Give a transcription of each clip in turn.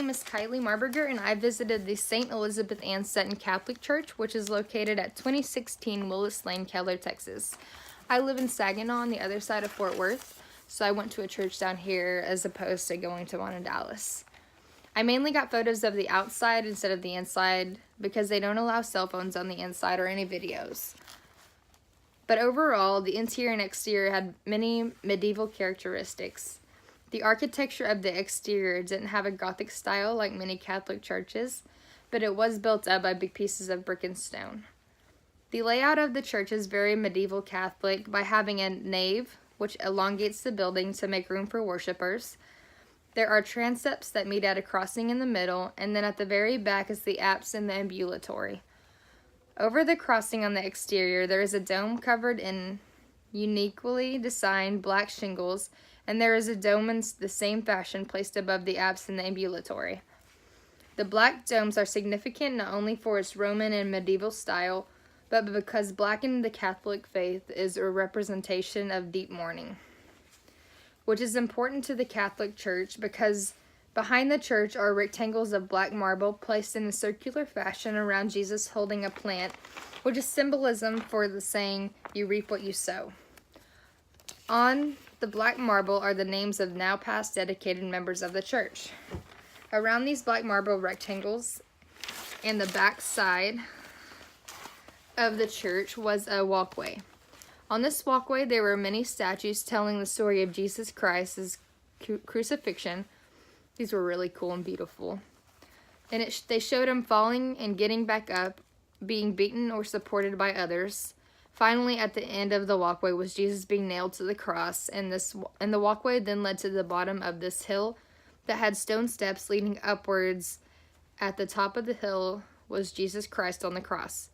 name is Kylie Marburger, and I visited the St. Elizabeth Ann Seton Catholic Church, which is located at 2016 Willis Lane, Keller, Texas. I live in Saginaw on the other side of Fort Worth, so I went to a church down here as opposed to going to one in Dallas. I mainly got photos of the outside instead of the inside because they don't allow cell phones on the inside or any videos. But overall, the interior and exterior had many medieval characteristics. The architecture of the exterior didn't have a Gothic style like many Catholic churches, but it was built up by big pieces of brick and stone. The layout of the church is very medieval Catholic by having a nave, which elongates the building to make room for worshipers. There are transepts that meet at a crossing in the middle, and then at the very back is the apse and the ambulatory. Over the crossing on the exterior, there is a dome covered in uniquely designed black shingles, and there is a dome in the same fashion placed above the apse and the ambulatory. The black domes are significant not only for its Roman and medieval style, but because black in the Catholic faith is a representation of deep mourning, which is important to the Catholic Church because behind the church are rectangles of black marble placed in a circular fashion around Jesus holding a plant, which is symbolism for the saying, "You reap what you sow." On the black marble are the names of now past dedicated members of the church. Around these black marble rectangles and the back side of the church was a walkway. On this walkway there were many statues telling the story of Jesus Christ's crucifixion. These were really cool and beautiful. And they showed him falling and getting back up, being beaten or supported by others. Finally, at the end of the walkway was Jesus being nailed to the cross, and the walkway then led to the bottom of this hill that had stone steps leading upwards. At the top of the hill was Jesus Christ on the cross.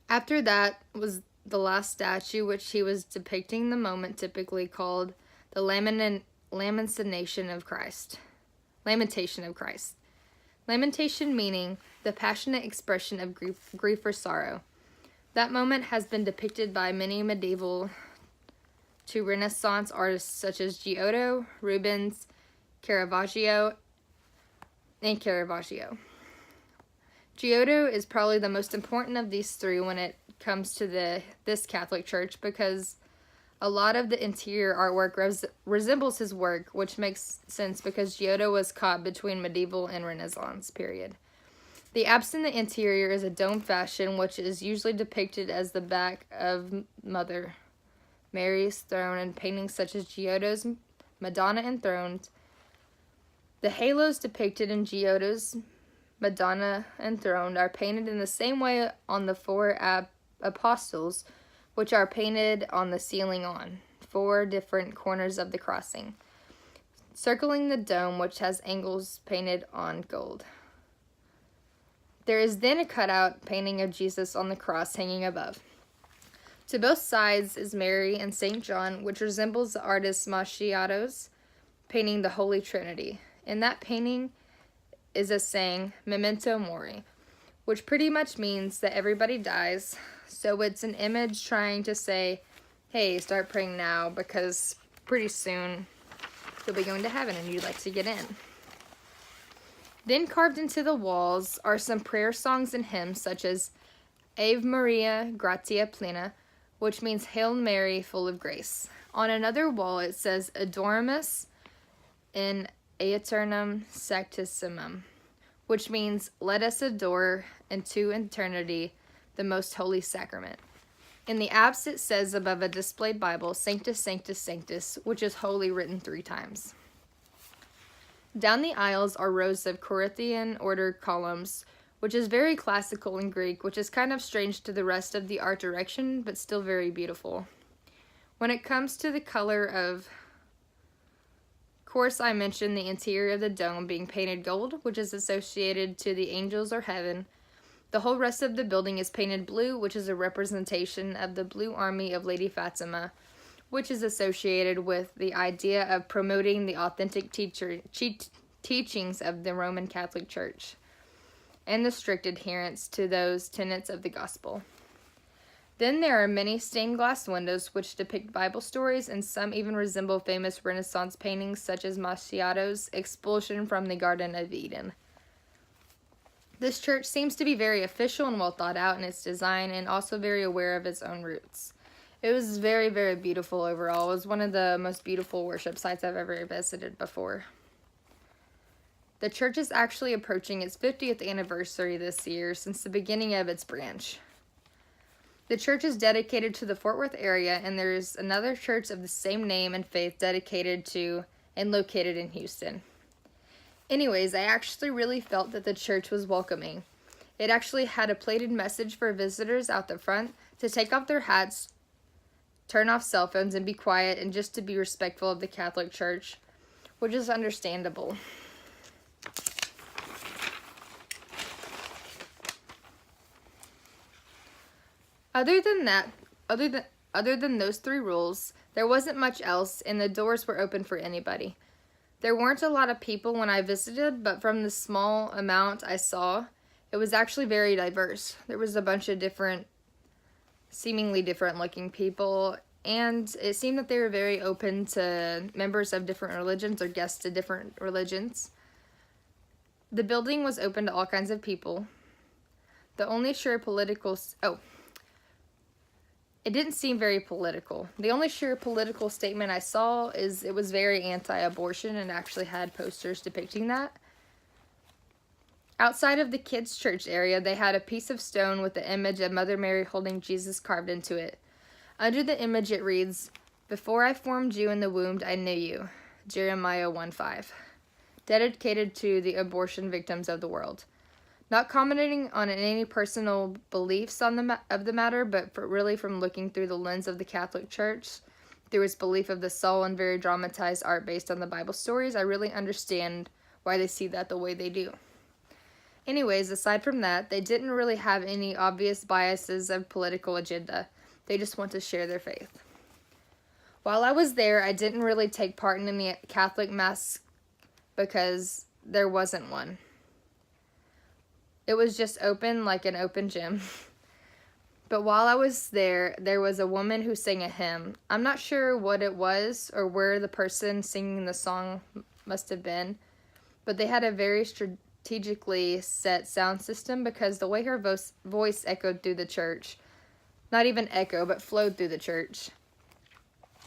After that was the last statue, which he was depicting the moment typically called the Lamentation of Christ. Lamentation meaning the passionate expression of grief or sorrow. That moment has been depicted by many medieval to Renaissance artists such as Giotto, Rubens, Caravaggio. Giotto is probably the most important of these three when it comes to this Catholic Church because a lot of the interior artwork resembles his work, which makes sense because Giotto was caught between medieval and Renaissance period. The apse in the interior is a dome fashion, which is usually depicted as the back of Mother Mary's throne in paintings such as Giotto's Madonna Enthroned. The halos depicted in Giotto's Madonna Enthroned are painted in the same way on the four apostles, which are painted on the ceiling on 4 different corners of the crossing, circling the dome, which has angles painted on gold. There is then a cutout painting of Jesus on the cross hanging above. To both sides is Mary and St. John, which resembles the artist Masciato's painting the Holy Trinity. In that painting is a saying, "Memento Mori," which pretty much means that everybody dies. So it's an image trying to say, hey, start praying now because pretty soon you'll be going to heaven and you'd like to get in. Then carved into the walls are some prayer songs and hymns such as Ave Maria Gratia Plena, which means Hail Mary, full of grace. On another wall it says Adoramus in Aeternum Sanctissimum, which means let us adore into eternity the most holy sacrament. In the apse it says above a displayed Bible, Sanctus, Sanctus, Sanctus, which is holy written 3 times. Down the aisles are rows of Corinthian order columns, which is very classical in Greek, which is kind of strange to the rest of the art direction, but still very beautiful. When it comes to the color of course, I mentioned the interior of the dome being painted gold, which is associated to the angels or heaven. The whole rest of the building is painted blue, which is a representation of the Blue Army of Lady Fatima, which is associated with the idea of promoting the authentic teachings of the Roman Catholic Church and the strict adherence to those tenets of the gospel. Then there are many stained glass windows which depict Bible stories, and some even resemble famous Renaissance paintings such as Masciato's Expulsion from the Garden of Eden. This church seems to be very official and well thought out in its design, and also very aware of its own roots. It was very, very beautiful overall. It was one of the most beautiful worship sites I've ever visited before. The church is actually approaching its 50th anniversary this year since the beginning of its branch. The church is dedicated to the Fort Worth area, and there's another church of the same name and faith dedicated to and located in Houston. Anyways, I actually really felt that the church was welcoming. It actually had a plated message for visitors out the front to take off their hats, turn off cell phones, and be quiet, and just to be respectful of the Catholic Church, which is understandable. Other than those three rules, there wasn't much else, and the doors were open for anybody. There weren't a lot of people when I visited, but from the small amount I saw, it was actually very diverse. There was a bunch of seemingly different looking people, and it seemed that they were very open to members of different religions or guests to different religions. The building was open to all kinds of people. The only sure it didn't seem very political. The only sure political statement I saw is it was very anti-abortion and actually had posters depicting that. Outside of the kids' church area, they had a piece of stone with the image of Mother Mary holding Jesus carved into it. Under the image it reads, "Before I formed you in the womb, I knew you." Jeremiah 1:5. Dedicated to the abortion victims of the world. Not commenting on any personal beliefs of the matter, but really from looking through the lens of the Catholic Church, through its belief of the soul and very dramatized art based on the Bible stories, I really understand why they see that the way they do. Anyways, aside from that, they didn't really have any obvious biases of political agenda. They just want to share their faith. While I was there, I didn't really take part in any Catholic Mass because there wasn't one. It was just open like an open gym. But while I was there, there was a woman who sang a hymn. I'm not sure what it was or where the person singing the song must have been, but they had a very strategically set sound system because the way her voice echoed through the church, not even echo, but flowed through the church.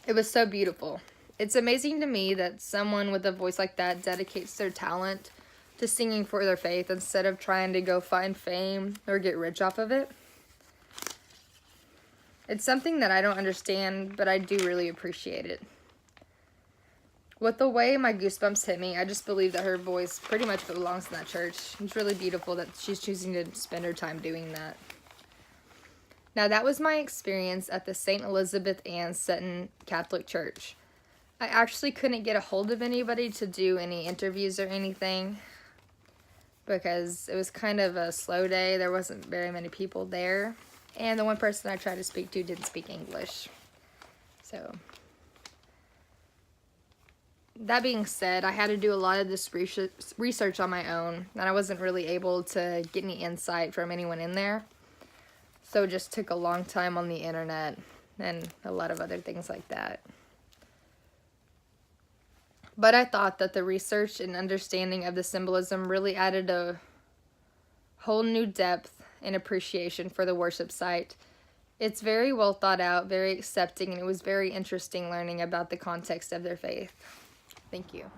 It was so beautiful. It's amazing to me that someone with a voice like that dedicates their talent to singing for their faith instead of trying to go find fame or get rich off of it. It's something that I don't understand, but I do really appreciate it. With the way my goosebumps hit me, I just believe that her voice pretty much belongs in that church. It's really beautiful that she's choosing to spend her time doing that. Now, that was my experience at the St. Elizabeth Ann Seton Catholic Church. I actually couldn't get a hold of anybody to do any interviews or anything because it was kind of a slow day. There wasn't very many people there. And the one person I tried to speak to didn't speak English. So, that being said, I had to do a lot of this research on my own, and I wasn't really able to get any insight from anyone in there. So it just took a long time on the internet and a lot of other things like that. But I thought that the research and understanding of the symbolism really added a whole new depth and appreciation for the worship site. It's very well thought out, very accepting, and it was very interesting learning about the context of their faith. Thank you.